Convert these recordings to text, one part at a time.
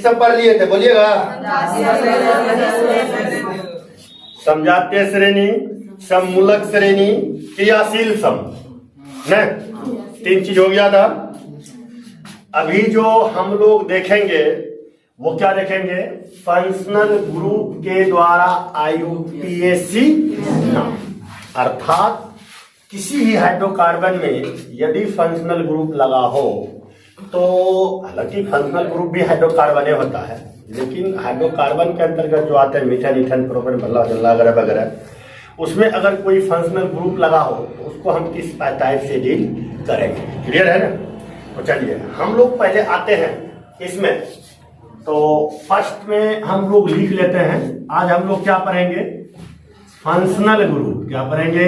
सब पढ़ लिए थे, बोलिएगा। समजातीय श्रेणी, सम्मूलक श्रेणी, क्रियाशील सम, न 3 चीज हो गया था। अभी जो हम लोग देखेंगे वो क्या देखेंगे? फंक्शनल ग्रुप के द्वारा IUPAC नाम, अर्थात किसी भी हाइड्रोकार्बन में यदि फंक्शनल ग्रुप लगा हो तो, हालांकि फंक्शनल ग्रुप भी हाइड्रोकार्बन होता है, लेकिन हाइड्रोकार्बन के अंतर्गत जो आते हैं मीथेन, ईथेन, प्रोपेन, भल्ला जल्ला वगैरह वगैरह, उसमें अगर कोई फंक्शनल ग्रुप लगा हो तो उसको हम किस टाइप से डील करेंगे? क्लियर है ना? तो चलिए हम लोग पहले आते हैं इसमें। तो फर्स्ट में हम लोग लिख लेते हैं, आज हम लोग क्या पढ़ेंगे? Functional group. क्या पढ़ेंगे?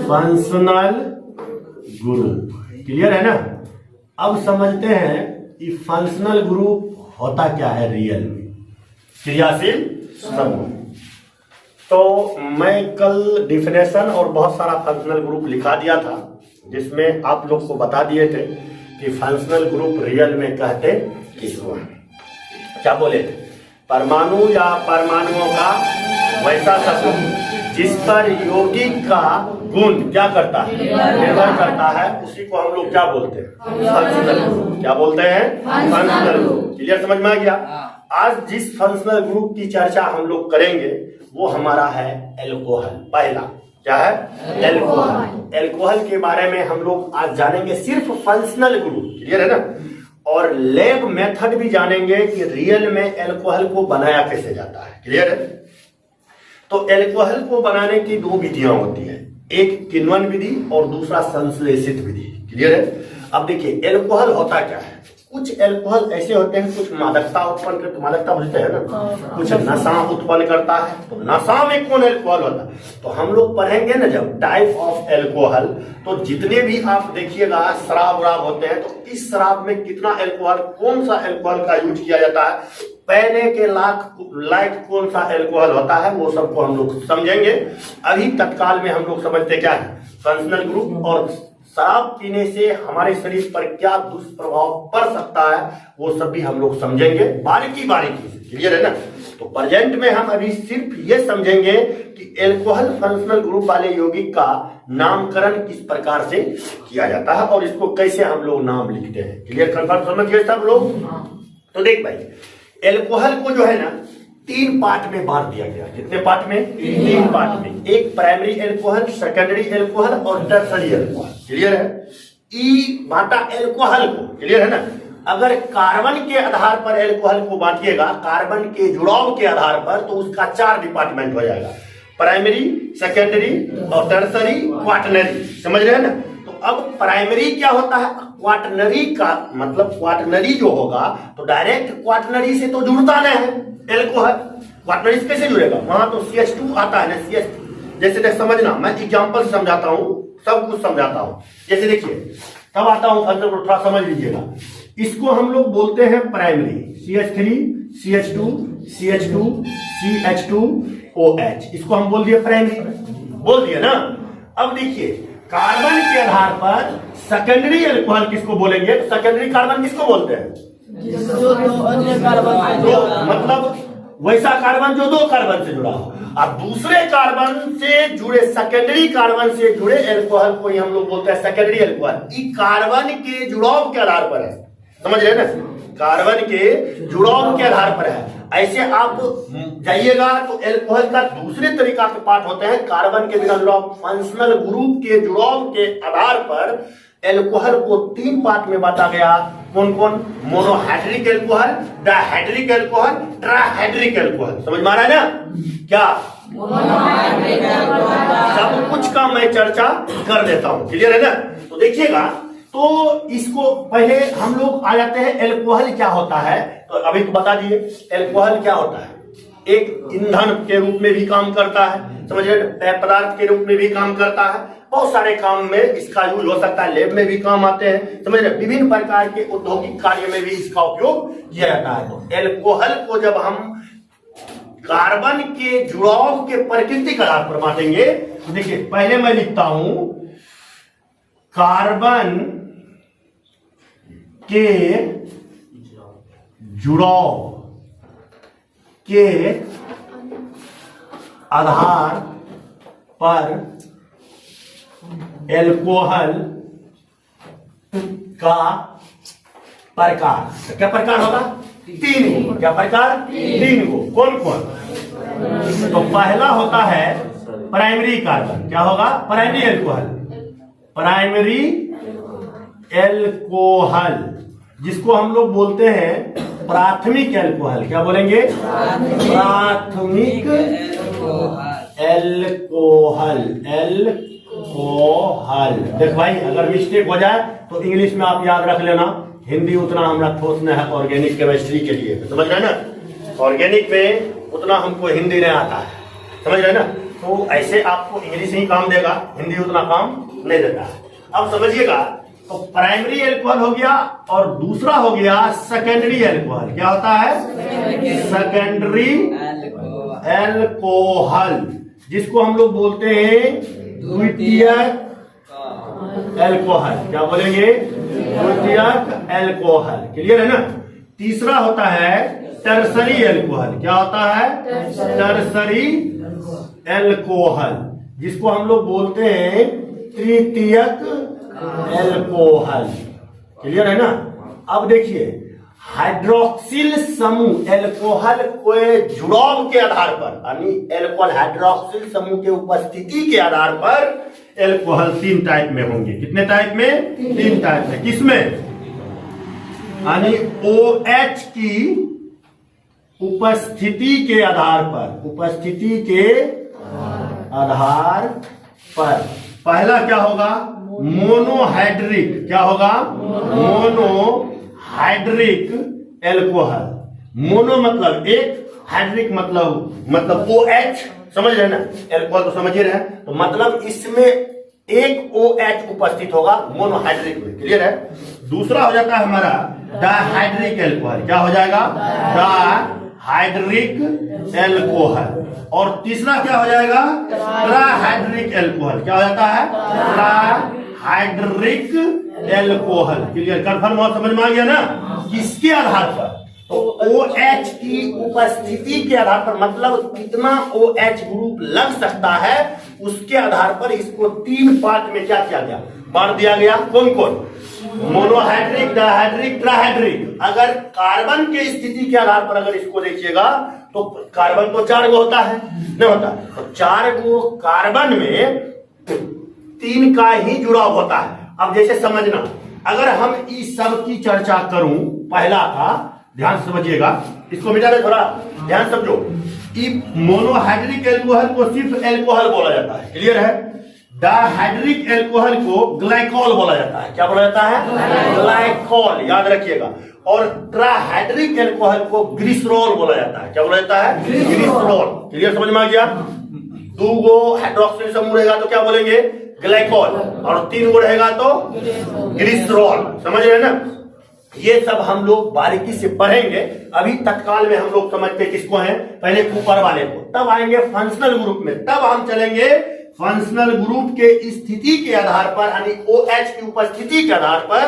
Functional group. क्लियर है ना? अब समझते हैं कि फंक्शनल ग्रुप होता क्या है रियल में, क्रियाशील समूह। तो मैं कल डिफिनेशन और बहुत सारा फंक्शनल ग्रुप लिखा दिया था, जिसमें आप लोग को बता दिए थे कि फंक्शनल ग्रुप रियल में कहते किसको हैं। क्या बोले थे? परमाणु या परमाणुओं का वैसा समूह जिस पर यौगिक का गुण क्या करता है? निर्भर करता है, उसी को हम लोग क्या बोलते हैं? Functional group. क्या बोलते हैं? Functional group. क्लियर, समझ में आ गया? आज जिस फंक्शनल ग्रुप की चर्चा हम लोग करेंगे वो हमारा है एल्कोहल। पहला क्या है? एल्कोहल। एल्कोहल के बारे में हम लोग आज जानेंगे, सिर्फ फंक्शनल ग्रुप। क्लियर है ना? और लैब मेथड भी जानेंगे कि रियल में एल्कोहल को बनाया कैसे जाता है। क्लियर है? तो एल्कोहल को बनाने की 2 विधियां होती है, एक किण्वन विधि और दूसरा संश्लेषित विधि। क्लियर है? अब देखिए एल्कोहल होता क्या है। कुछ एल्कोहल ऐसे होते हैं, कुछ मादकता उत्पन्न करते, मादकता बुझते हैं ना, कुछ नशा उत्पन्न करता है। तो नशा में कौन एल्कोहल होता है? तो हम लोग पढ़ेंगे ना जब टाइप ऑफ एल्कोहल, तो जितने भी आप देखिएगा शराब वराब होते हैं, तो इस शराब में कितना एल्कोहल, कौन सा एल्कोहल का यूज किया जाता है, पहले के लाइक कौन सा एल्कोहल होता है, वो सबको हम लोग समझेंगे। अभी तत्काल में हम लोग समझते क्या है फंक्शनल ग्रुप, और शराब पीने से हमारे शरीर पर क्या दुष्प्रभाव पड़ सकता है वो सब भी हम लोग समझेंगे बारीकी बारीकी से। क्लियर है ना? तो प्रेजेंट में हम अभी सिर्फ ये समझेंगे कि एल्कोहल फंक्शनल ग्रुप वाले यौगिक का नामकरण किस प्रकार से किया जाता है और इसको कैसे हम लोग नाम लिखते हैं। क्लियर, कंफर्म समझ गए सब लोग? तो देख भाई, एल्कोहल को जो है ना 3 पार्ट में बांट दिया गया। कितने पार्ट में? 3 पार्ट में। एक प्राइमरी एल्कोहल, सेकेंडरी एल्कोहल और टर्सरी एल्कोहल। क्लियर है? ई बांटा एल्कोहल को। क्लियर है ना? अगर कार्बन के आधार पर एल्कोहल को बांटिएगा, कार्बन के जुड़ाव के आधार पर, तो उसका 4 डिपार्टमेंट हो जाएगा, प्राइमरी, सेकेंडरी और टर्सरी, क्वाटरनरी। समझ रहे हैं ना? तो अब प्राइमरी क्या होता है? क्वाटरनरी का मतलब क्वाटरनरी जो होगा तो डायरेक्ट क्वाटरनरी से तो जुड़ता नहीं है एल्कोहल। क्वाटरनरी से कैसे जुड़ेगा? वहां तो CH2 आता है ना, CH2। जैसे समझना, मैं एग्जांपल समझाता हूं, सब कुछ समझाता हूं। जैसे देखिए तब आता हूं, थोड़ा समझ लीजिएगा। इसको हम लोग बोलते हैं primary, CH3, CH2, CH2, CH2OH, इसको हम बोल दिए प्राइमरी, बोल दिए ना। अब देखिए कार्बन के आधार पर सेकेंडरी एल्कोहल किसको बोलेंगे? तो सेकेंडरी कार्बन किसको बोलते हैं? मतलब वैसा कार्बन जो 2 कार्बन से जुड़ा हो। अब दूसरे कार्बन से जुड़े, सेकेंडरी कार्बन से जुड़े एल्कोहल को ही हम लोग बोलते हैं सेकेंडरी एल्कोहल। ये कार्बन के जुड़ाव के आधार पर है। समझ रहे ना? कार्बन के जुड़ाव के आधार पर है। ऐसे आप जाइएगा तो एल्कोहल का दूसरे तरीका के पार्ट होते हैं, कार्बन के बिना जुड़ाव। फंक्शनल ग्रुप के जुड़ाव के आधार पर एल्कोहल को 3 पार्ट में बांटा गया। कौन कौन? Monohydric alcohol, dihydric alcohol, trihydric alcohol. समझ में आ रहा है ना? क्या सब कुछ का मैं चर्चा कर देता हूं। क्लियर है ना? तो देखिएगा, तो इसको पहले हम लोग आ जाते हैं एल्कोहल क्या होता है। तो अभी तो बता दिए एल्कोहल क्या होता है। एक ईंधन के रूप में भी काम करता है, समझ रहे? पेय पदार्थ के रूप में भी काम करता है, बहुत सारे काम में इसका यूज हो सकता है, लैब में भी काम आते हैं। समझ रहे? विभिन्न प्रकार के औद्योगिक कार्य में भी इसका उपयोग किया जाता है। तो एल्कोहल को जब हम कार्बन के जुड़ाव के प्रकृति के आधार पर बांटेंगे, तो देखिए पहले मैं लिखता हूं कार्बन के जुड़ाव के आधार पर एल्कोहल का प्रकार, क्या प्रकार होगा? 3 गो। क्या प्रकार? 3 गो। कौन कौन? तो पहला होता है प्राइमरी कार्बन। क्या होगा? Primary alcohol. प्राइमरी एल्कोहल जिसको हम लोग बोलते हैं प्राथमिक एल्कोहल। क्या बोलेंगे? प्राथमिक एल्कोहल। एल्कोहल। देख भाई, अगर मिस्टेक हो जाए तो इंग्लिश में आप याद रख लेना, हिंदी उतना हमरा ठोस नहीं है ऑर्गेनिक केमिस्ट्री के लिए, समझ रहे ना? ऑर्गेनिक में उतना हमको हिंदी नहीं आता है, समझ रहे ना? तो ऐसे आपको इंग्लिश ही काम देगा, हिंदी उतना काम नहीं देता है। अब समझिएगा, तो प्राइमरी एल्कोहल हो गया और दूसरा हो गया सेकेंडरी एल्कोहल। क्या होता है? सेकेंडरी एल्कोहल जिसको हम लोग बोलते हैं द्वितीयक एल्कोहल। क्या बोलेंगे? द्वितीयक एल्कोहल। क्लियर है ना? तीसरा होता है टर्सरी एल्कोहल। क्या होता है? टर्सरी एल्कोहल जिसको हम लोग बोलते हैं तृतीयक एल्कोहल। क्लियर है ना? अब देखिए, हाइड्रोक्सिल समूह एल्कोहल के जुड़ाव के आधार पर, यानी एल्कोहल हाइड्रोक्सिल समूह के उपस्थिति के आधार पर एल्कोहल 3 टाइप में होंगे। कितने टाइप में? 3 टाइप में। किसमें? यानी OH की उपस्थिति के आधार पर, उपस्थिति के आधार पर पहला क्या होगा? मोनोहाइड्रिक। क्या होगा? Monohydric alcohol. मोनो मतलब एक, हाइड्रिक मतलब OH, समझ रहे ना? एल्कोहल तो समझ ही रहे हैं, तो मतलब इसमें एक OH उपस्थित होगा मोनोहाइड्रिक में। क्लियर है? दूसरा हो जाता है हमारा डाइहाइड्रिक एल्कोहल। क्या हो जाएगा? Dihydric alcohol. और तीसरा क्या हो जाएगा? Trihydric alcohol. क्या हो जाता है? Trihydric alcohol. क्लियर? कंफर्म और समझ में आ गया ना? किसके आधार पर? तो OH की उपस्थिति के आधार पर, मतलब कितना OH ग्रुप लग सकता है उसके आधार पर इसको 3 पार्ट में क्या किया गया? बांट दिया गया। कौन कौन? Monohydric, dihydric, trihydric. अगर कार्बन के स्थिति के आधार पर अगर इसको देखिएगा तो कार्बन तो 4 गो होता है, नहीं होता? तो 4 गो कार्बन में 3 का ही जुड़ाव होता है। अब जैसे समझना, अगर हम इस सब की चर्चा करूं, पहला था, ध्यान समझिएगा, इसको मिटा दे, थोड़ा ध्यान समझो। मोनोहाइड्रिक एल्कोहल को सिर्फ एल्कोहल बोला जाता है। क्लियर है? डाइहाइड्रिक एल्कोहल को ग्लाइकॉल बोला जाता है। क्या बोला जाता है? ग्लाइकॉल, याद रखिएगा। और ट्राइहाइड्रिक एल्कोहल को ग्लिसरॉल बोला जाता है। क्या बोला जाता है? ग्लिसरॉल। क्लियर? समझ में आ गया? 2 गो हाइड्रोक्सिल समूह रहेगा तो क्या बोलेंगे? ग्लाइकॉल। और 3 गो रहेगा तो ग्लिसरॉल। समझ रहे ना? ये सब हम लोग बारीकी से पढ़ेंगे। अभी तत्काल में हम लोग समझते किसको हैं? पहले ऊपर वाले को, तब आएंगे फंक्शनल ग्रुप में, तब हम चलेंगे फंक्शनल ग्रुप के स्थिति के आधार पर, यानी OH की उपस्थिति के आधार पर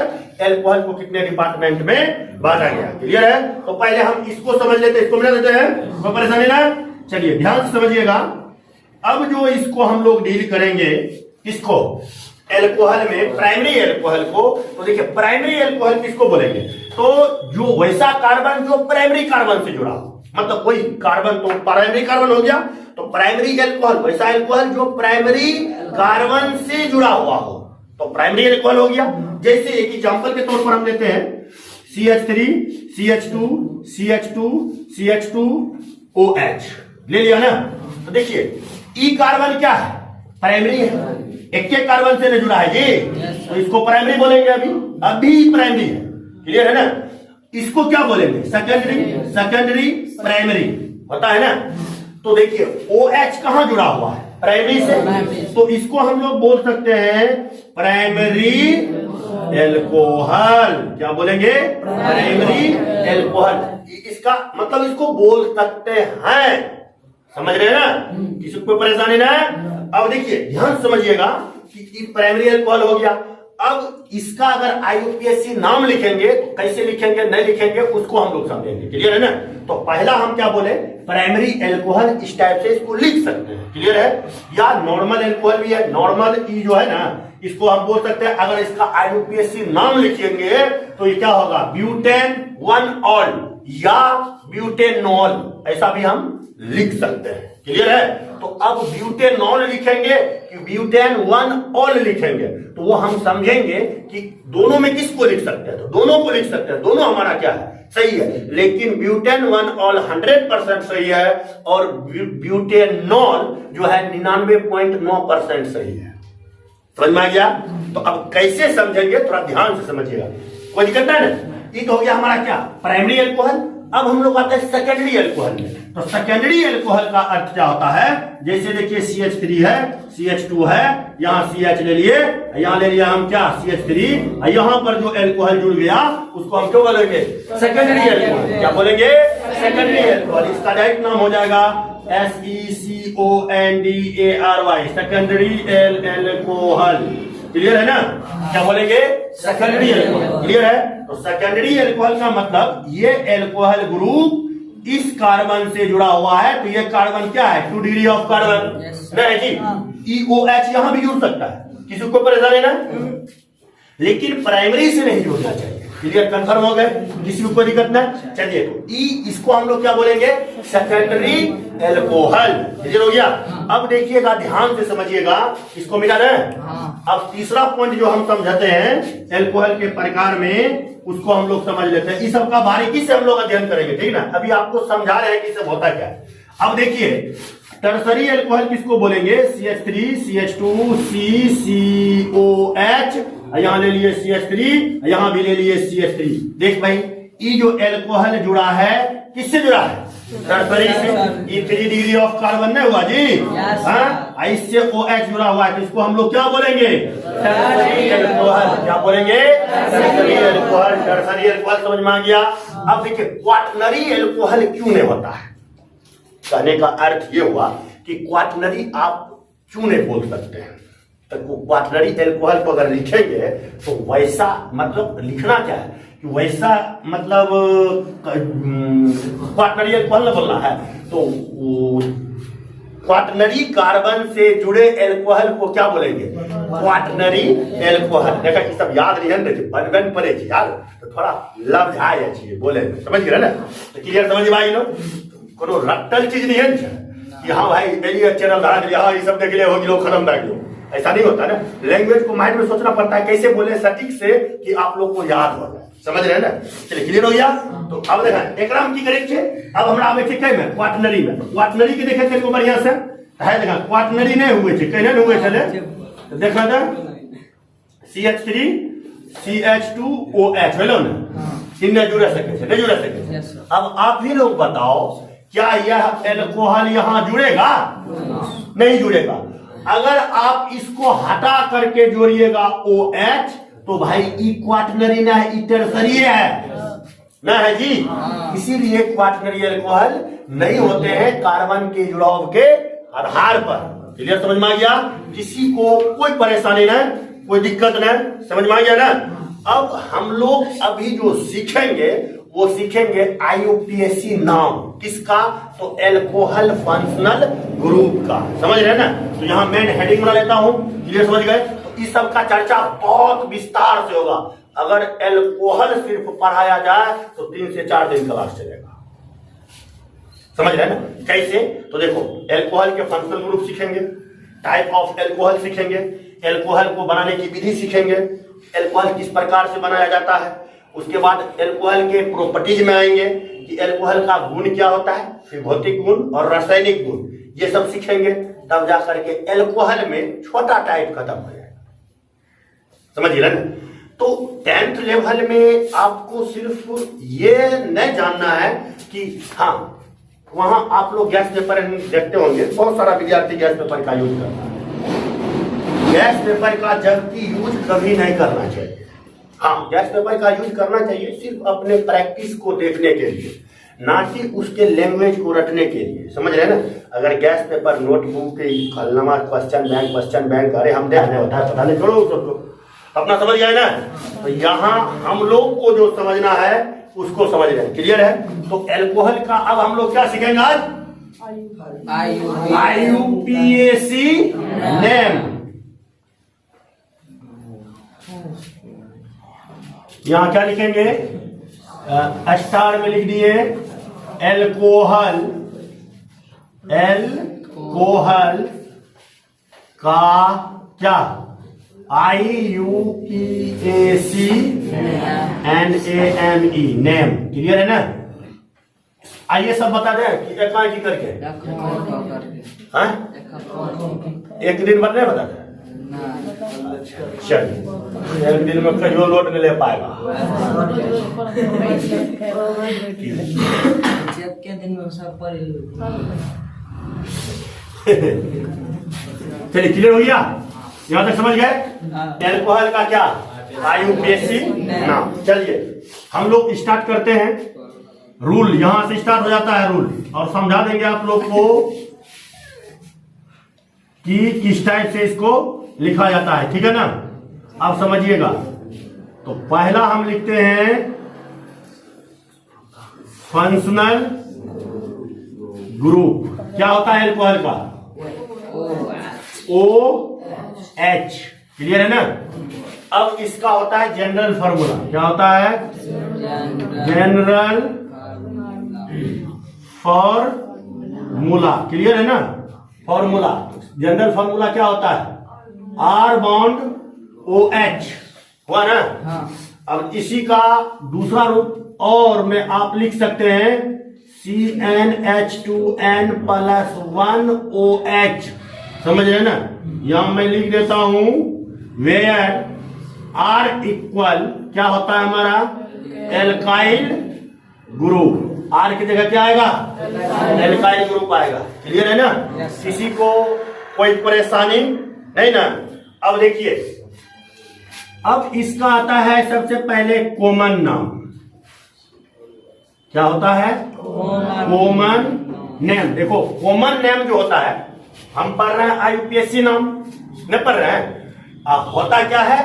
एल्कोहल को कितने डिपार्टमेंट में बांटा गया। क्लियर है? तो पहले हम इसको समझ लेते हैं, इसको मिला देते हैं, कोई परेशानी ना? चलिए ध्यान से समझिएगा। अब जो इसको हम लोग डील करेंगे, किसको? एल्कोहल में प्राइमरी एल्कोहल को। तो देखिए, प्राइमरी एल्कोहल किसको बोलेंगे? तो जो वैसा कार्बन जो प्राइमरी कार्बन से जुड़ा हो, मतलब कोई कार्बन तो प्राइमरी कार्बन हो गया, तो प्राइमरी एल्कोहल वैसा एल्कोहल जो प्राइमरी कार्बन से जुड़ा हुआ हो, तो प्राइमरी एल्कोहल हो गया। जैसे एक एग्जांपल के तौर पर हम लेते हैं CH3, CH2, CH2, CH2, OH ले लिया ना? तो देखिए, ई कार्बन क्या है? प्राइमरी है, एक कार्बन से नहीं जुड़ा है ये, तो इसको प्राइमरी बोलेंगे। अभी प्राइमरी है। क्लियर है ना? इसको क्या बोलेंगे? सेकेंडरी। सेकेंडरी प्राइमरी होता है ना? तो देखिए, OH कहां जुड़ा हुआ है? प्राइमरी से, तो इसको हम लोग बोल सकते हैं प्राइमरी एल्कोहल। क्या बोलेंगे? Primary alcohol. इसका मतलब इसको बोल सकते हैं। समझ रहे हैं ना? किसी को कोई परेशानी ना है? अब देखिए, ध्यान समझिएगा कि प्राइमरी एल्कोहल हो गया, अब इसका अगर आईयूपीएसी नाम लिखेंगे तो कैसे लिखेंगे नहीं लिखेंगे उसको हम लोग समझेंगे। क्लियर है ना? तो पहला हम क्या बोले, प्राइमरी एल्कोहल इस टाइप से इसको लिख सकते हैं। क्लियर है? या नॉर्मल एल्कोहल भी है, नॉर्मल ई जो है ना इसको हम बोल सकते हैं। अगर इसका आईयूपीएसी नाम लिखेंगे तो ये क्या होगा, ब्यूटेन 1 ऑल या ब्यूटेनॉल, ऐसा भी हम लिख सकते हैं। क्लियर है? तो अब ब्यूटेनॉल लिखेंगे कि ब्यूटेन 1 ऑल लिखेंगे तो वो हम समझेंगे कि दोनों में किसको लिख सकते हैं, तो दोनों को लिख सकते हैं, दोनों हमारा क्या है, सही है। लेकिन ब्यूटेन 1 ऑल 100% सही है और ब्यूटेनॉल जो है 99.9% सही है। समझ में आ गया? तो अब कैसे समझेंगे थोड़ा ध्यान से समझिएगा, कोई दिक्कत है ना? ये तो हो गया हमारा क्या, प्राइमरी एल्कोहल। अब हम लोग आते हैं सेकेंडरी एल्कोहल में। तो सेकेंडरी एल्कोहल का अर्थ क्या होता है, जैसे देखिए CH3 है, CH2 है, यहाँ CH ले लिए, यहाँ ले लिया हम क्या CH3, यहाँ पर जो एल्कोहल जुड़ गया उसको हम क्यों बोलेंगे, सेकेंडरी एल्कोहल। क्या बोलेंगे, सेकेंडरी एल्कोहल। इसका डायरेक्ट नाम हो जाएगा SECONDARY, सेकेंडरी एल्कोहल। क्लियर है ना? क्या बोलेंगे, सेकेंडरी एल्कोहल। क्लियर है? तो सेकेंडरी एल्कोहल का मतलब ये एल्कोहल ग्रुप इस कार्बन से जुड़ा हुआ है, तो ये कार्बन क्या है, 2 डिग्री ऑफ कार्बन नहीं जी, EOH यहां भी जुड़ सकता है, किसी को परेशानी ना, लेकिन प्राइमरी से नहीं जुड़ना चाहिए। क्लियर, कंफर्म हो गए, किसी को कोई दिक्कत ना। चलिए तो इसको हम लोग क्या बोलेंगे, सेकेंडरी एल्कोहल। क्लियर हो गया? अब देखिएगा, ध्यान से समझिएगा, इसको मिला ना। अब तीसरा पॉइंट जो हम समझाते हैं एल्कोहल के प्रकार में, उसको हम लोग समझ लेते हैं। इस सब का बारीकी से हम लोग अध्ययन करेंगे, ठीक ना? अभी आपको समझा रहे हैं कि सब होता क्या है। अब देखिए, टर्सरी एल्कोहल किसको बोलेंगे, CH3, CH2, CCOH, यहां ले लिए CH3, यहां भी ले लिए CH3। देख भाई, ये जो एल्कोहल जुड़ा है किससे जुड़ा है, टर्सरी से। ये 3 डिग्री ऑफ कार्बन नहीं हुआ जी, हाँ, इससे OH जुड़ा हुआ है, तो इसको हम लोग क्या बोलेंगे, टर्सरी एल्कोहल। क्या बोलेंगे, टर्सरी एल्कोहल। टर्सरी एल्कोहल समझ में आ गया? अब देखिए, क्वाटनरी एल्कोहल क्यों नहीं होता है, कहने का अर्थ ये हुआ कि क्वाटनरी आप क्यों नहीं बोल सकते हैं। तो क्वाटनरी एल्कोहल को अगर लिखेंगे तो वैसा मतलब लिखना क्या है कि वैसा मतलब क्वाटनरी एल्कोहल बोलना है, तो क्वाटनरी कार्बन से जुड़े एल्कोहल को क्या बोलेंगे, क्वाटनरी एल्कोहल। देखा ये सब याद नहीं है, बनबन पड़े यार, तो थोड़ा लफ्ज आए चाहिए बोले, समझ गए ना? तो क्लियर, समझ में आई लो, कोनो रट्टल चीज नहीं है कि हाँ भाई मेरी चैनल धरा दिया, हाँ ये सब देख लिया होगी, लोग खत्म बैठ लो, ऐसा नहीं होता ना। लैंग्वेज को माइंड में सोचना पड़ता है, कैसे बोले सटीक से कि आप लोग को याद हो जाए। समझ रहे हैं ना? चलिए, क्लियर हो गया? तो अब देखा एक राम की करेंगे। अब हमरा आवे थे कई में, क्वाटनरी में। क्वाटनरी के देखे थे बढ़िया से है, देखा क्वाटनरी नहीं हुए थे, कहने हुए थे, तो देखा था CH3 CH2OH हेलो ना, इनने जुड़ सके, नहीं जुड़ सके। अब आप ही लोग बताओ, क्या यह एल्कोहल यहां जुड़ेगा, नहीं जुड़ेगा। अगर आप इसको हटा करके जोड़िएगा OH, तो भाई ई क्वाटनरी ना है, ई टर्सरी है ना, है जी। इसीलिए क्वाटनरी एल्कोहल नहीं होते हैं कार्बन के जुड़ाव के आधार पर। क्लियर, समझ में आ गया? किसी को कोई परेशानी ना, कोई दिक्कत ना, समझ में आ गया ना? अब हम लोग अभी जो सीखेंगे वो सीखेंगे आईयूपीएसी नाम किसका, तो एल्कोहल फंक्शनल ग्रुप का। समझ रहे हैं ना? तो यहाँ मेन हेडिंग बना लेता हूं, क्लियर, समझ गए? तो इस सब का चर्चा बहुत विस्तार से होगा। अगर एल्कोहल सिर्फ पढ़ाया जाए तो 3 से 4 दिन क्लास चलेगा। समझ रहे हैं ना? कैसे? तो देखो, एल्कोहल के फंक्शनल ग्रुप सीखेंगे, टाइप ऑफ एल्कोहल सीखेंगे, एल्कोहल को बनाने की विधि सीखेंगे, एल्कोहल किस प्रकार से बनाया जाता है, उसके बाद एल्कोहल के प्रॉपर्टीज में आएंगे कि एल्कोहल का गुण क्या होता है, फिर भौतिक गुण और रासायनिक गुण, ये सब सीखेंगे। तब जाकर के एल्कोहल में छोटा टाइप खत्म हो जाएगा। समझिए ना? तो 10th लेवल में आपको सिर्फ ये नहीं जानना है कि हाँ, वहां आप लोग गैस पेपर देखते होंगे, बहुत सारा विद्यार्थी गैस पेपर का यूज करता है। गैस पेपर का जबकि यूज कभी नहीं करना चाहिए। हाँ, गैस पेपर का यूज करना चाहिए सिर्फ अपने प्रैक्टिस को देखने के लिए, ना कि उसके लैंग्वेज को रटने के लिए। समझ रहे हैं ना? अगर गैस पेपर नोटबुक फलनामा क्वेश्चन बैंक अरे हम ध्यान नहीं होता है, पता नहीं छोड़ो सबको। अपना समझ गए ना। तो यहाँ हम लोग को जो समझना है उसको समझ रहे हैं, क्लियर है। तो एल्कोहल का अब हम लोग क्या सीखेंगे आज, IUPAC नेम। यहां क्या लिखेंगे, स्टार में लिख दिए एल्कोहल, एल्कोहल का क्या, IUPAC NAME नेम, क्लियर है ना। आइए सब बता दें कि एकाएकी करके, हाँ एक दिन भर नहीं बताते, चलिए एक दिन में कहियो लोट नहीं ले पाएगा। चलिए क्लियर हो गया, यहाँ तक समझ गए। एल्कोहल का क्या, IUPAC नाम। चलिए हम लोग स्टार्ट करते हैं। रूल यहां से स्टार्ट हो जाता है रूल, और समझा देंगे आप लोग को कि किस टाइप से इसको लिखा जाता है, ठीक है ना। आप समझिएगा। तो पहला हम लिखते हैं फंक्शनल ग्रुप। क्या होता है एल्कोहल का, OH, क्लियर है ना। अब इसका होता है जनरल फार्मूला। क्या होता है, जनरल फॉर्मूला, क्लियर है ना। फॉर्मूला, जनरल फॉर्मूला क्या होता है, R बॉन्ड OH, हुआ ना। हाँ। अब इसी का दूसरा रूप और में आप लिख सकते हैं CnH2n+1OH, समझ रहे ना। यहां मैं लिख देता हूं वेयर R इक्वल क्या होता है हमारा, एल्काइल ग्रुप। R की जगह क्या आएगा, एल्काइल ग्रुप आएगा, क्लियर है ना। किसी को कोई परेशानी नहीं ना। अब देखिए, अब इसका आता है सबसे पहले कॉमन नाम। क्या होता है, कॉमन नेम। देखो कॉमन नेम जो होता है, हम पढ़ रहे हैं IUPAC नाम नहीं पढ़ रहे हैं, होता क्या है,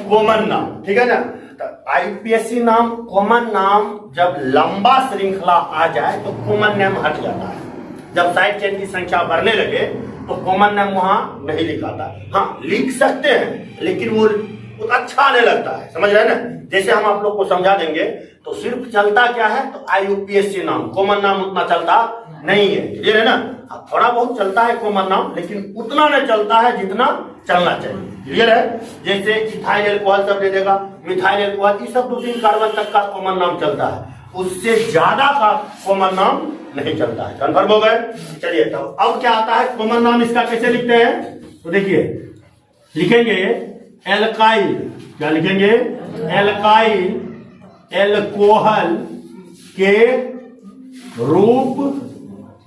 कॉमन नाम, ठीक है ना। तो IUPAC नाम, कॉमन नाम जब लंबा श्रृंखला आ जाए तो कॉमन नेम हट जाता है। जब साइड चेन की संख्या बढ़ने लगे तो कॉमन नेम वहां नहीं लिखाता। हाँ लिख सकते हैं, लेकिन वो अच्छा नहीं लगता है, समझ रहे हैं ना। जैसे हम आप लोग को समझा देंगे। तो सिर्फ चलता क्या है, तो IUPAC नाम, कॉमन नाम उतना चलता नहीं है, क्लियर है ना। थोड़ा बहुत चलता है कॉमन नाम, लेकिन उतना नहीं चलता है जितना चलना चाहिए, क्लियर है। जैसे इथाइल एल्कोहल सब दे देगा, मिथाइल एल्कोहल, ये सब 2-3 कार्बन तक का कॉमन नाम चलता है, उससे ज्यादा का कॉमन नाम नहीं चलता है। कंफर्म हो गए। चलिए तो अब क्या आता है, कॉमन नाम इसका कैसे लिखते हैं। तो देखिए लिखेंगे एल्काइल, क्या लिखेंगे, एल्काइल एल्कोहल के रूप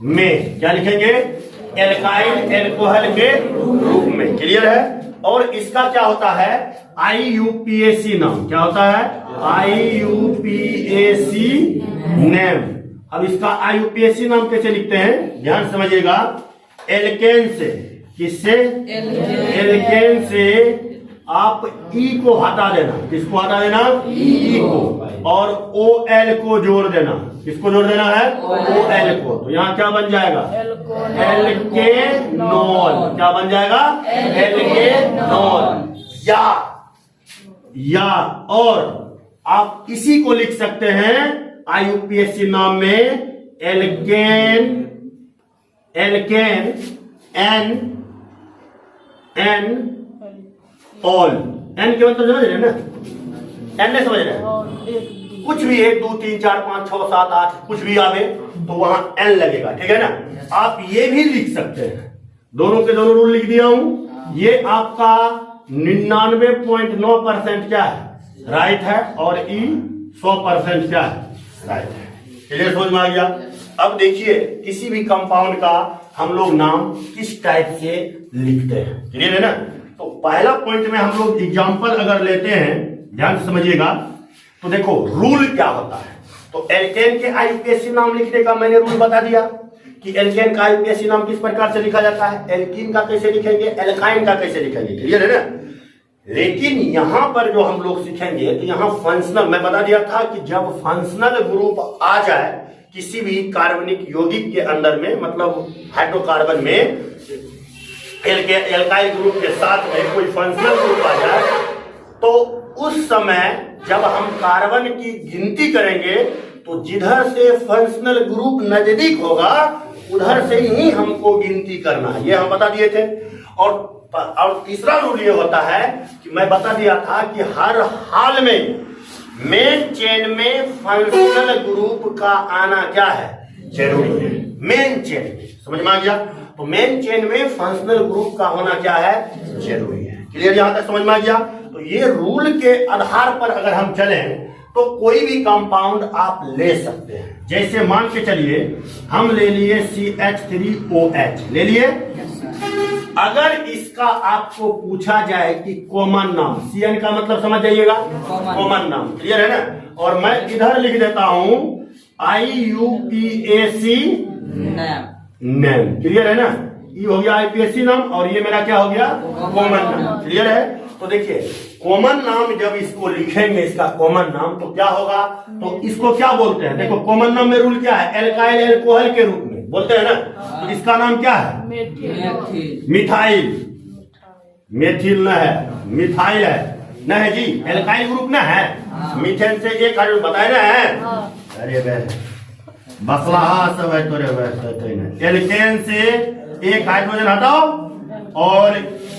में, क्या लिखेंगे, एल्काइल एल्कोहल के रूप में, क्लियर है। और इसका क्या होता है, IUPAC नाम। क्या होता है, IUPAC नेम। अब इसका IUPAC नाम कैसे लिखते हैं, ध्यान समझिएगा। एल्केन से, किससे, एल्केन से आप E को हटा देना, किसको हटा देना, E को, और OL को जोड़ देना। किसको जोड़ देना है, OL को। तो यहाँ क्या बन जाएगा, एल्केनॉल। क्या बन जाएगा, एल्केनॉल। या और आप इसी को लिख सकते हैं IUPAC नाम में alkane, alkane an ol. An के मतलब समझ रहे हैं ना, एन नहीं समझ रहे हैं, कुछ भी 1 2 3 4 5 6 7 8 कुछ भी आवे तो वहां एन लगेगा, ठीक है ना। आप ये भी लिख सकते हैं, दोनों के दोनों रूल लिख दिया हूं। ये आपका 99.9% क्या है, राइट है, और ई 100% क्या है, राइट है। क्लियर, समझ में आ गया। अब देखिए किसी भी कंपाउंड का हम लोग नाम किस टाइप से लिखते हैं, क्लियर है ना। तो पहला पॉइंट में हम लोग एग्जांपल अगर लेते हैं, ध्यान से समझिएगा। तो देखो रूल क्या होता है। तो एल्केन के IUPAC नाम लिखने का मैंने रूल बता दिया कि एल्केन का IUPAC नाम किस प्रकार से लिखा जाता है, एल्कीन का कैसे लिखेंगे, एल्काइन का कैसे लिखेंगे, क्लियर है ना। लेकिन यहां पर जो हम लोग सीखेंगे तो यहां फंक्शनल, मैं बता दिया था कि जब फंक्शनल ग्रुप आ जाए किसी भी कार्बनिक यौगिक के अंदर में, मतलब हाइड्रोकार्बन में एल्काइल ग्रुप के साथ में कोई फंक्शनल ग्रुप आ जाए, तो उस समय जब हम कार्बन की गिनती करेंगे तो जिधर से फंक्शनल ग्रुप नजदीक होगा उधर से ही हमको गिनती करना है, ये हम बता दिए थे। और तीसरा रूल ये होता है कि मैं बता दिया था कि हर हाल में मेन चेन में फंक्शनल ग्रुप का आना क्या है, जरूरी है। मेन चेन में, समझ में आ गया? तो मेन चेन में फंक्शनल ग्रुप का होना क्या है, जरूरी है। क्लियर? यहां तक समझ में आ गया? तो ये रूल के आधार पर अगर हम चलें तो कोई भी कंपाउंड आप ले सकते हैं। जैसे मान के चलिए हम ले लिए CH3OH ले लिए। अगर इसका आपको पूछा जाए कि कॉमन नाम, CN का मतलब समझ जाइएगा, कॉमन नाम। क्लियर है ना? और मैं इधर लिख देता हूं IUPAC नेम। क्लियर है ना? ये हो गया IUPAC नाम और ये मेरा क्या हो गया, कॉमन नाम। क्लियर है? तो देखिए कॉमन नाम जब इसको लिखेंगे, इसका कॉमन नाम, तो क्या होगा, तो इसको क्या बोलते हैं? देखो कॉमन नाम में रूल क्या है, एल्काइल एल्कोहल के रूप में बोलते हैं ना। तो इसका नाम क्या है, मिथाइल। मेथिल न है, मिथाइल है, न है जी। एल्काइल ग्रुप न है, मीथेन से एक हाइड्रोजन बताए ना है। अरे बसलाहा सब है तोरे वैसे। एल्केन से एक हाइड्रोजन हटाओ और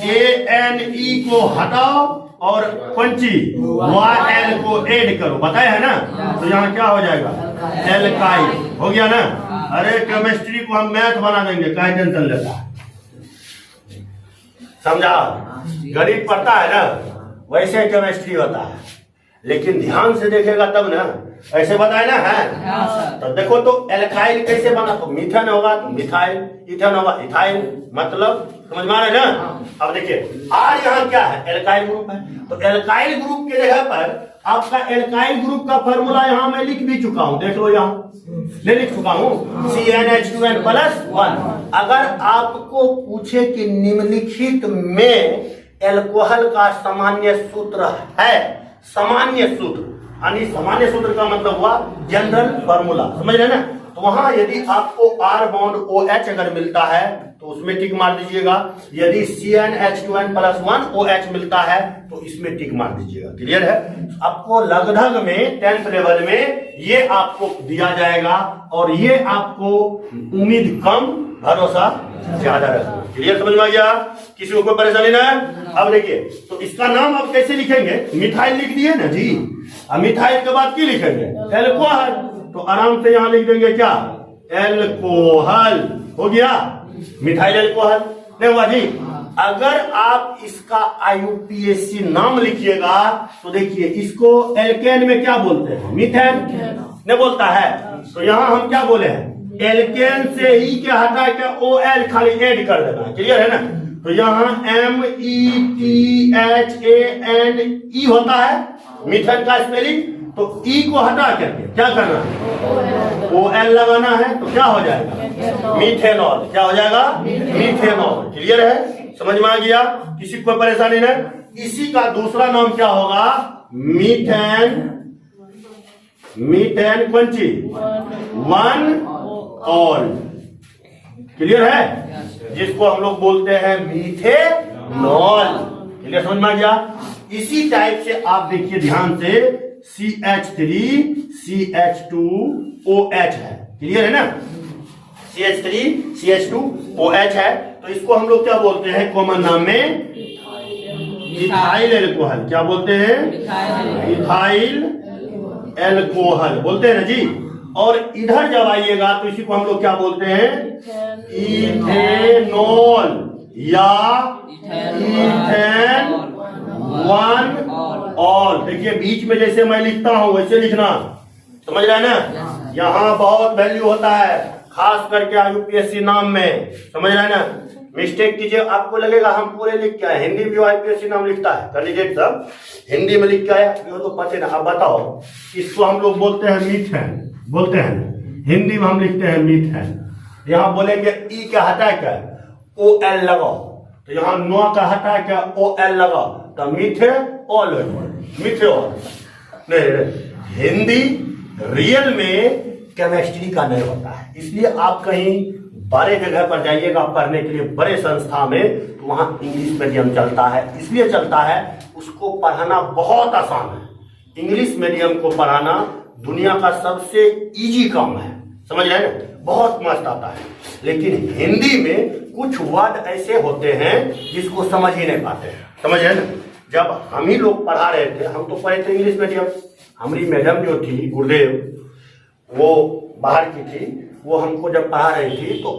ANE को हटाओ और पंची YL को ऐड करो, बताए है ना। तो यहाँ क्या हो जाएगा, एल्काइल हो गया ना। अरे केमिस्ट्री को हम मैथ बना देंगे, क्या टेंशन लेता है, समझा? गणित पढ़ता है ना, वैसे केमिस्ट्री होता है, लेकिन ध्यान से देखेगा तब ना। ऐसे बताए ना है। तो देखो तो एल्काइल कैसे बना, तो मीथेन होगा तो मिथाइल, इथेन होगा इथाइल, मतलब समझ में आ रहा है ना। अब देखिए R यहाँ क्या है, एल्काइल ग्रुप है। तो एल्काइल ग्रुप के जगह पर आपका एल्काइल ग्रुप का फॉर्मूला यहाँ मैं लिख भी चुका हूँ, देख लो यहाँ लिख चुका हूँ, CnH2n+1। अगर आपको पूछे कि निम्नलिखित में एल्कोहल का सामान्य सूत्र है, सामान्य सूत्र यानी सामान्य सूत्र का मतलब हुआ जनरल फार्मूला, समझ रहे ना। तो वहां यदि आपको R बॉन्ड OH अगर मिलता है तो उसमें टिक मार दीजिएगा। यदि CnH2n+1 OH मिलता है तो इसमें टिक मार दीजिएगा। क्लियर है? आपको लगभग में 10th लेवल में ये आपको दिया जाएगा और ये आपको उम्मीद कम भरोसा ज्यादा रखना। क्लियर? समझ में आ गया? किसी को कोई परेशानी ना है? अब देखिए तो इसका नाम अब कैसे लिखेंगे, मिथाइल लिख दिए ना जी। अब मिथाइल के बाद की लिखेंगे, एल्कोहल। तो आराम से यहाँ लिख देंगे क्या, एल्कोहल हो गया, मिथाइल एल्कोहल नहीं हुआ जी। अगर आप इसका IUPAC नाम लिखिएगा तो देखिए इसको एल्केन में क्या बोलते हैं, मीथेन नहीं बोलता है। तो यहाँ हम क्या बोले हैं, एल्केन से ही के हटा के OL खाली ऐड कर देना। क्लियर है ना? तो यहाँ METHANE होता है मीथेन का स्पेलिंग, तो E को हटा करके क्या करना है, OL लगाना है, तो क्या हो जाएगा, मीथेनॉल। क्या हो जाएगा, मीथेनॉल। क्लियर है? समझ में आ गया? किसी को परेशानी नहीं। इसी का दूसरा नाम क्या होगा, मीथेन, मीथेन कौन सी, 1-ऑल। क्लियर है? जिसको हम लोग बोलते हैं मीथेनॉल। क्लियर? समझ में आ गया? इसी टाइप से आप देखिए ध्यान से, CH3 CH2OH है। क्लियर है ना? CH3 CH2OH है। तो इसको हम लोग क्या बोलते हैं कॉमन नाम में, इथाइल एल्कोहल। क्या बोलते हैं, इथाइल एल्कोहल बोलते हैं ना जी। और इधर जब आइएगा तो इसी को हम लोग क्या बोलते हैं, इथेनॉल या इथेन 1-ऑल। देखिए बीच में जैसे मैं लिखता हूं वैसे लिखना, समझ रहे हैं ना। यहाँ बहुत वैल्यू होता है, खास करके IUPAC नाम में, समझ रहे हैं ना। मिस्टेक कीजिए, आपको लगेगा हम पूरे लिख के आए, हिंदी में IUPAC नाम लिखता है कैंडिडेट सब हिंदी में लिख के आया, तो पते ना। अब बताओ, इसको हम लोग बोलते हैं मीथेन, बोलते हैं हिंदी में हम लिखते हैं मीथेन। यहाँ बोलेंगे E का हटा के OL लगाओ, तो यहाँ 9 का हटा के OL लगाओ, द मिथेओल मिथेओल नहीं, हिंदी रियल में केमिस्ट्री का नहीं होता है। इसलिए आप कहीं बड़े जगह पर जाइएगा पढ़ने के लिए, बड़े संस्था में, तो वहां इंग्लिश मीडियम चलता है। इसलिए चलता है, उसको पढ़ाना बहुत आसान है। इंग्लिश मीडियम को पढ़ाना दुनिया का सबसे इजी काम है, समझ रहे हैं ना, बहुत मस्त आता है। लेकिन हिंदी में कुछ वर्ड ऐसे होते हैं जिसको समझ ही नहीं पाते हैं, समझ रहे हैं ना। जब हम ही लोग पढ़ा रहे थे, हम तो पढ़े थे इंग्लिश मीडियम, हमारी मैडम जो थी गुरुदेव, वो बाहर की थी, वो हमको जब पढ़ा रही थी तो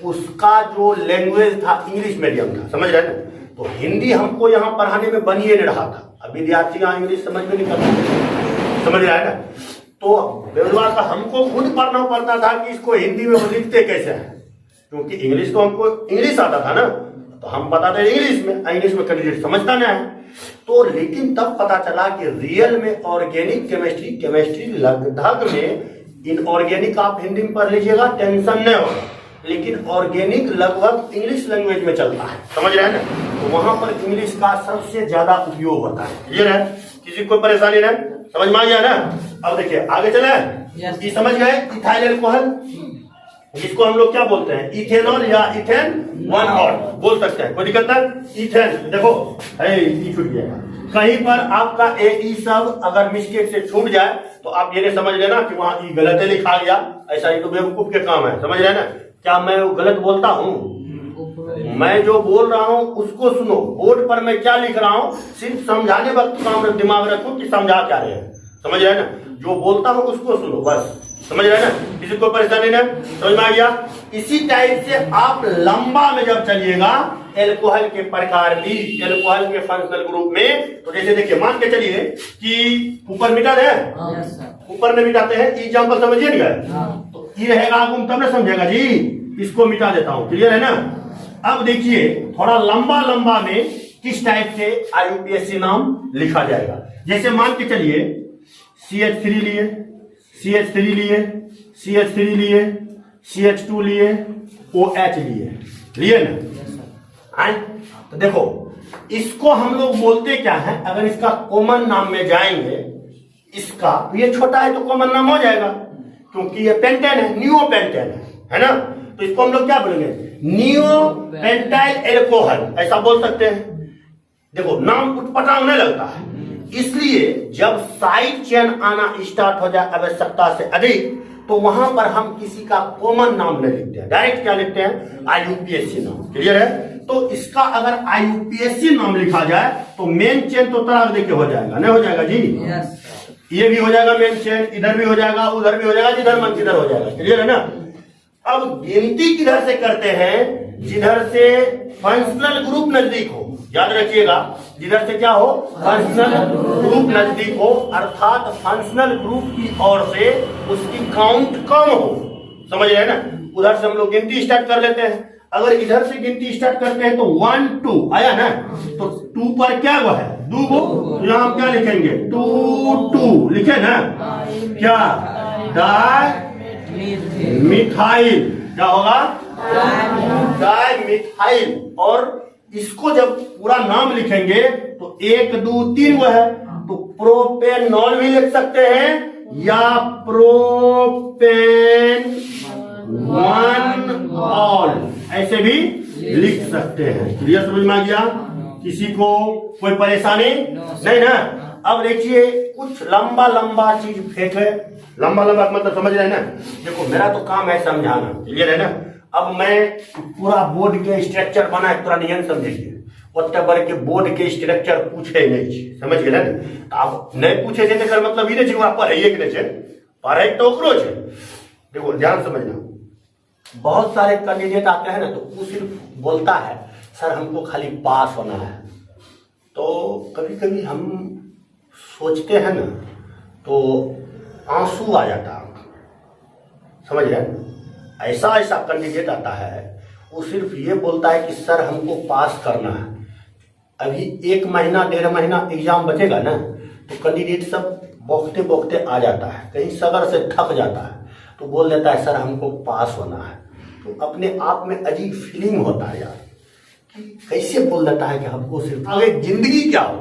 उसका जो लैंग्वेज था इंग्लिश मीडियम था, समझ रहे हैं ना। तो हिंदी हमको यहाँ पढ़ाने में बन ही नहीं रहा था। अब विद्यार्थी यहाँ इंग्लिश समझ में नहीं करते, समझ रहे हैं ना। तो बेलवा का हमको खुद पढ़ना पड़ता था कि इसको हिंदी में वो लिखते कैसे हैं, क्योंकि इंग्लिश तो हमको इंग्लिश आता था ना, तो हम बताते इंग्लिश में कैंडिडेट समझता नहीं है। तो लेकिन तब पता चला कि रियल में ऑर्गेनिक केमिस्ट्री लगभग में, इनऑर्गेनिक आप हिंदी में पढ़ लीजिएगा, टेंशन नहीं होगा, लेकिन ऑर्गेनिक लगभग इंग्लिश लैंग्वेज में चलता है, समझ रहे हैं ना। तो वहां पर इंग्लिश का सबसे ज्यादा उपयोग होता है। क्लियर है, किसी को परेशानी नहीं, समझ में आ गया ना। अब देखिए आगे चले, ये समझ गए इथाइल अल्कोहल, जिसको हम लोग क्या बोलते हैं, इथेनॉल या इथेन वन और बोल सकते हैं, कोई दिक्कत नहीं। इथेन देखो ये छूट गया, कहीं पर आपका ई सब अगर मिस्टेक से छूट जाए तो आप ये नहीं समझ लेना कि वहां ई गलत लिखा गया, ऐसा ही तो बेवकूफ के काम है, समझ रहे ना। क्या मैं गलत बोलता हूँ? मैं जो बोल रहा हूँ उसको सुनो, बोर्ड पर मैं क्या लिख रहा हूँ सिर्फ समझाने वक्त काम दिमाग रखो कि समझा क्या रहे हैं, समझ रहे ना। जो बोलता हूँ उसको सुनो बस, समझ रहे ना, किसी को परेशानी नहीं, समझ में आ गया। इसी टाइप से आप लंबा में जब चलिएगा एल्कोहल के प्रकार भी, एल्कोहल के फंक्शनल ग्रुप में, तो जैसे देखिए मान के चलिए कि ऊपर मिटा है, ऊपर में मिटाते हैं, एग्जाम्पल समझिए नहीं गए, तो ये रहेगा आगुम तब ना समझेगा जी, इसको मिटा देता हूं, क्लियर है ना। अब देखिए थोड़ा लंबा में किस टाइप से IUPAC नाम लिखा जाएगा। जैसे मान के चलिए CH3 लिए, CH3 लिए, CH3 लिए, CH2 लिए, OH लिए ना। तो देखो इसको हम लोग बोलते क्या है, अगर इसका कॉमन नाम में जाएंगे, इसका ये छोटा है तो कॉमन नाम हो जाएगा, क्योंकि ये पेंटेन है, नियो पेंटेन है ना। तो इसको हम लोग क्या बोलेंगे, नियो पेंटाइल एल्कोहल, ऐसा बोल सकते हैं। देखो नाम उटपटांग नहीं लगता है, इसलिए जब साइड चेन आना स्टार्ट हो जाए आवश्यकता से अधिक, तो वहां पर हम किसी का कॉमन नाम नहीं लिखते हैं, डायरेक्ट क्या लिखते हैं, IUPAC नाम, क्लियर है। तो इसका अगर IUPAC नाम लिखा जाए तो मेन चेन तो तरह देखिए हो जाएगा, नहीं हो जाएगा जी, ये भी हो जाएगा मेन चेन, इधर भी हो जाएगा, उधर भी हो जाएगा, जिधर मन किधर हो जाएगा, क्लियर है ना। अब गिनती किधर से करते हैं, जिधर से फंक्शनल ग्रुप नजदीक हो, याद रखिएगा, जिधर से क्या हो, फंक्शनल ग्रुप नजदीक हो, अर्थात फंक्शनल ग्रुप की ओर से उसकी काउंट कम हो, समझ रहे हैं ना। उधर से हम लोग गिनती स्टार्ट कर लेते हैं। अगर इधर से गिनती स्टार्ट करते हैं तो 1 2 आया ना, तो 2 पर क्या हुआ है, 2 को, तो यहां हम क्या लिखेंगे, 2 2 लिखे ना, क्या डाई मिथाइल, क्या होगा, डाई मिथाइल। और इसको जब पूरा नाम लिखेंगे तो 1 2 3 वो है, तो प्रोपेनॉल भी लिख सकते हैं या प्रोपेन 1 ऑल ऐसे भी लिख सकते हैं। क्लियर, समझ में आ गया, किसी को कोई परेशानी नहीं ना। अब देखिए कुछ लंबा चीज फेंके, लंबा मतलब समझ रहे हैं ना। देखो मेरा तो काम है समझाना, क्लियर है ना। अब मैं पूरा बोर्ड के स्ट्रक्चर बना है, पूरा नियम समझिए, उतने बड़े के बोर्ड के स्ट्रक्चर पूछे नहीं, समझ गए ना। आप नहीं पूछे थे तो मतलब ये नहीं पढ़े कि नहीं पढ़े तो है। देखो ध्यान समझना, बहुत सारे कैंडिडेट आते हैं ना, तो वो सिर्फ बोलता है सर हमको खाली पास होना है। तो कभी कभी हम सोचते हैं ना तो आंसू आ जाता है, समझ रहे हैं। ऐसा कैंडिडेट आता है, वो सिर्फ ये बोलता है कि सर हमको पास करना है। अभी 1 महीना 1.5 महीना एग्जाम बचेगा ना, तो कैंडिडेट सब बोखते आ जाता है, कहीं सगर से थक जाता है, तो बोल देता है सर हमको पास होना है। तो अपने आप में अजीब फीलिंग होता है यार, कैसे बोल देता है कि हमको सिर्फ आगे जिंदगी क्या हो,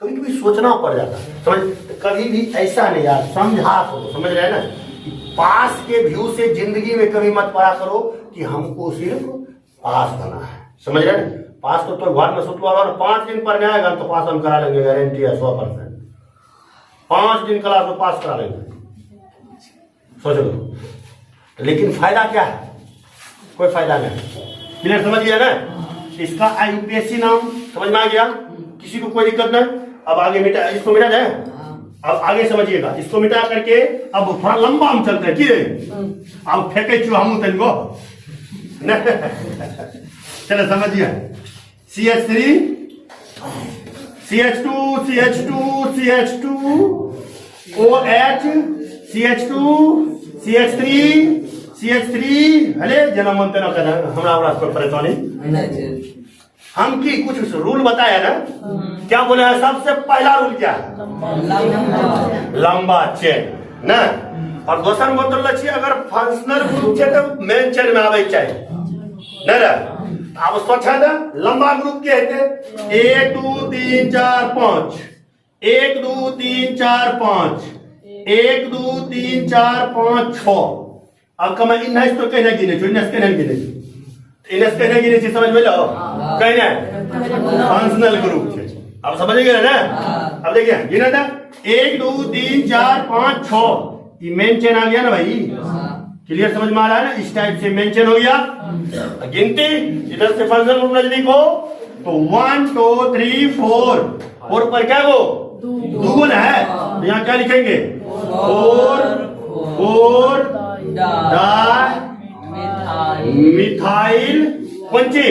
कभी कभी सोचना पड़ जाता है। समझ, कभी भी ऐसा नहीं यार, समझा करो, समझ रहे हैं ना, कि पास के व्यू से जिंदगी में कभी मत पढ़ा करो कि हमको सिर्फ पास बना है। समझ रहे हैं, पास तो घर में सुतवा और 5 दिन पढ़ने आएगा तो पास हम करा लेंगे, गारंटी है 100%। 5 दिन क्लास में पास करा लेंगे, सोच लो। लेकिन फायदा क्या है? कोई फायदा नहीं। क्लियर, समझ गया ना? इसका IUPAC नाम समझ में आ गया, किसी को कोई दिक्कत नहीं। अब आगे मिटा, इसको मिटा जाए। अब आगे समझिएगा, इसको मिटा करके अब थोड़ा लंबा हम चलते हैं। कि अब फेंके चू हम तेनको चलो समझिए। CH3 CH2 CH2 CH2 OH CH2 CH3 CH3 हले जन्म मनते ना कहना हमरा कोई परेशानी। हम की कुछ रूल बताया ना, क्या बोले हैं? सबसे पहला रूल क्या है? लंबा चेन ना। और दोसर बोतल अच्छी, अगर फंक्शनल ग्रुप है तो मेन चेन में आवे चाहिए ना रे। अब सोचा था लंबा ग्रुप के हेते 1 2 3 4 5 1 2 3 4 5 1 2 3 4 5 6। अब कम इन्हें तो कहना गिने छो, इन्हें कहना गिने छो, इन्हें कहना गिने छो, समझ में लो कहना फंक्शनल ग्रुप है। अब समझ गए ना? अब देखिए गिना था 1 2 3 4 5 6, ये मेन चेन आ गया ना भाई। क्लियर, समझ में आ रहा है ना? इस टाइप से मेन चेन हो गया। गिनती इधर से फंक्शनल ग्रुप नजदीक हो तो 1 2 3 4 4 पर क्या हो? दुगुन है, तो यहाँ क्या लिखेंगे? 4 डाई मिथाइल कौन ची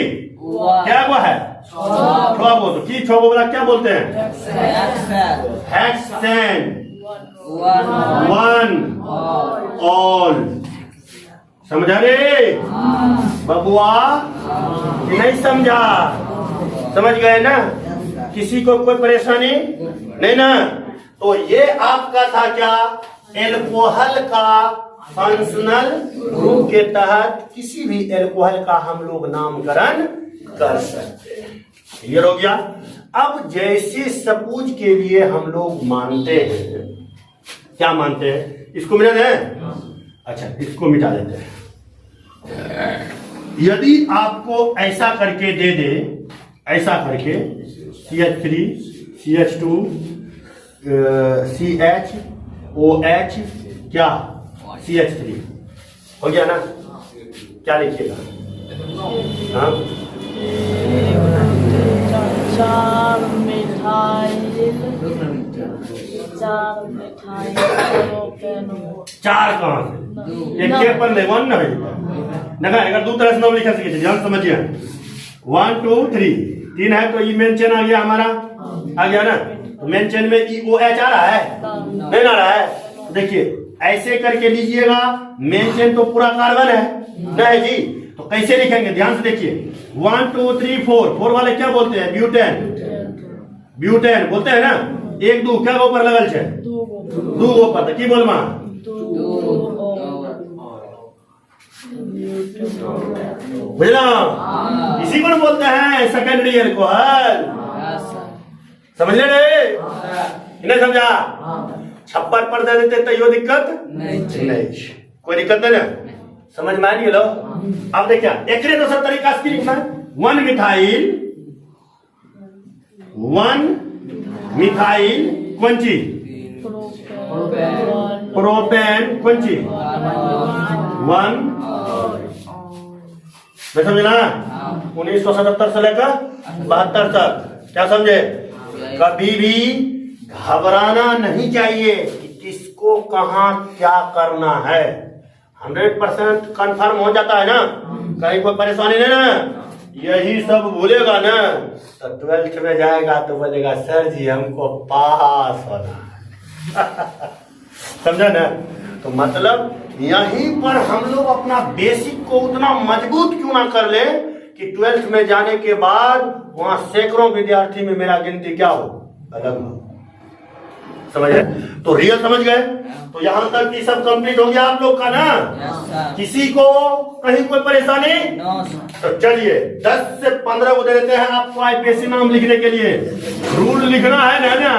क्या वो है? 6 बोल की 6 बोला क्या बोलते हैं? Hexane 1 all. समझा रे बबुआ कि नहीं समझा? समझ गए ना? किसी को कोई परेशानी नहीं ना? तो ये आपका था क्या? एल्कोहल का फंक्शनल ग्रुप के तहत किसी भी एल्कोहल का हम लोग नामकरण कर सकते हैं। क्लियर हो गया? अब जैसे सपूज के लिए हम लोग मानते हैं, क्या मानते हैं? इसको मिटा दें? अच्छा, इसको मिटा देते हैं। यदि आपको ऐसा करके दे दे, ऐसा करके CH3 CH2 CHOH क्या CH3 हो गया ना? क्या लिखिएगा? हाँ, 4 मिथाइल 4 कहाँ से? एक के पर ले 1 ना है अगर 2 तरह से नाम लिखा सके, ध्यान समझिए। 1 2 3 है तो ये मेन चेन आ गया हमारा, आ गया ना? तो मेन चेन में OH आ रहा है? नहीं आ रहा है? देखिए ऐसे करके लीजिएगा, मेन चेन तो पूरा कार्बन है ना है जी। तो कैसे लिखेंगे? ध्यान से देखिए 1 2 3 4 वाले क्या बोलते हैं? ब्यूटेन बोलते हैं ना। 1 2 क्या ऊपर लगल है? 2 ऊपर की बोलमा बुझला? इसी को बोलते हैं सेकेंडरी एल्कोहल। समझ रहे? इन्हें समझा? छप्पर पर दे देते तो यो दिक्कत नहीं, कोई दिक्कत नहीं ना? समझ में आ रही है लो? अब देखिए एक दूसरा तरीका से लिखना है 1 मिथाइल कौन ची? प्रोपेन कौन ची? 1 मैं समझे ना? 1977 से लेकर 72 तक, क्या समझे? कभी भी घबराना नहीं चाहिए कि किसको कहां क्या करना है। 100% कंफर्म हो जाता है ना, कहीं कोई परेशानी नहीं ना? यही सब भूलेगा ना तो 12th में जाएगा तो बोलेगा सर जी हमको पास होना है। समझा ना? तो मतलब यहीं पर हम लोग अपना बेसिक को उतना मजबूत क्यों ना कर ले कि 12th में जाने के बाद वहां सैकड़ों विद्यार्थी में मेरा गिनती क्या हो? अलग हो। समझ गए? तो रियल समझ गए? तो यहाँ तक कि सब कंप्लीट हो गया आप लोग का ना? किसी को कहीं कोई परेशानी? तो चलिए 10 से 15 को दे देते हैं आपको आईपीएससी नाम लिखने के लिए। रूल लिखना है ना?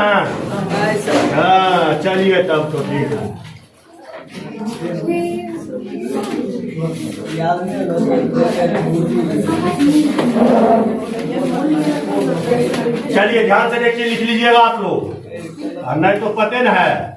हाँ चलिए तब तो ठीक है। चलिए ध्यान से देखिए, लिख लीजिएगा आप लोग, नहीं तो पते न है।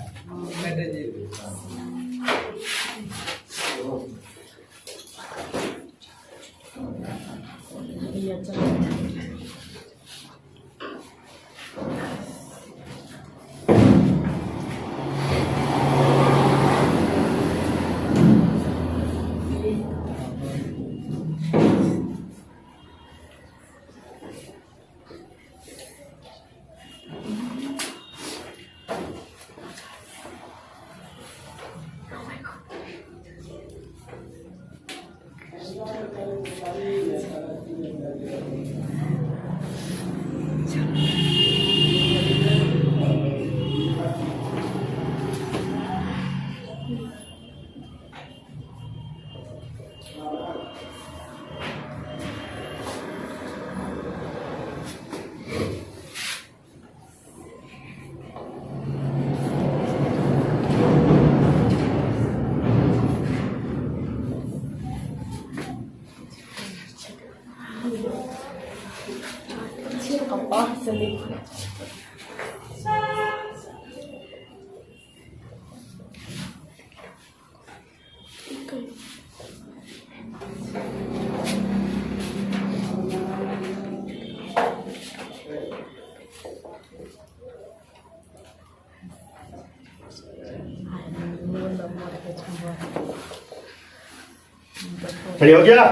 चलिए हो गया?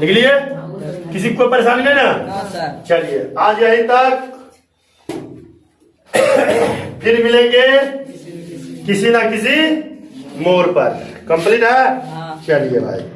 लिख लिए? किसी को कोई परेशानी नहीं ना? चलिए आज यहीं तक, फिर मिलेंगे किसी ना किसी मोड़ पर। कंप्लीट है? चलिए भाई।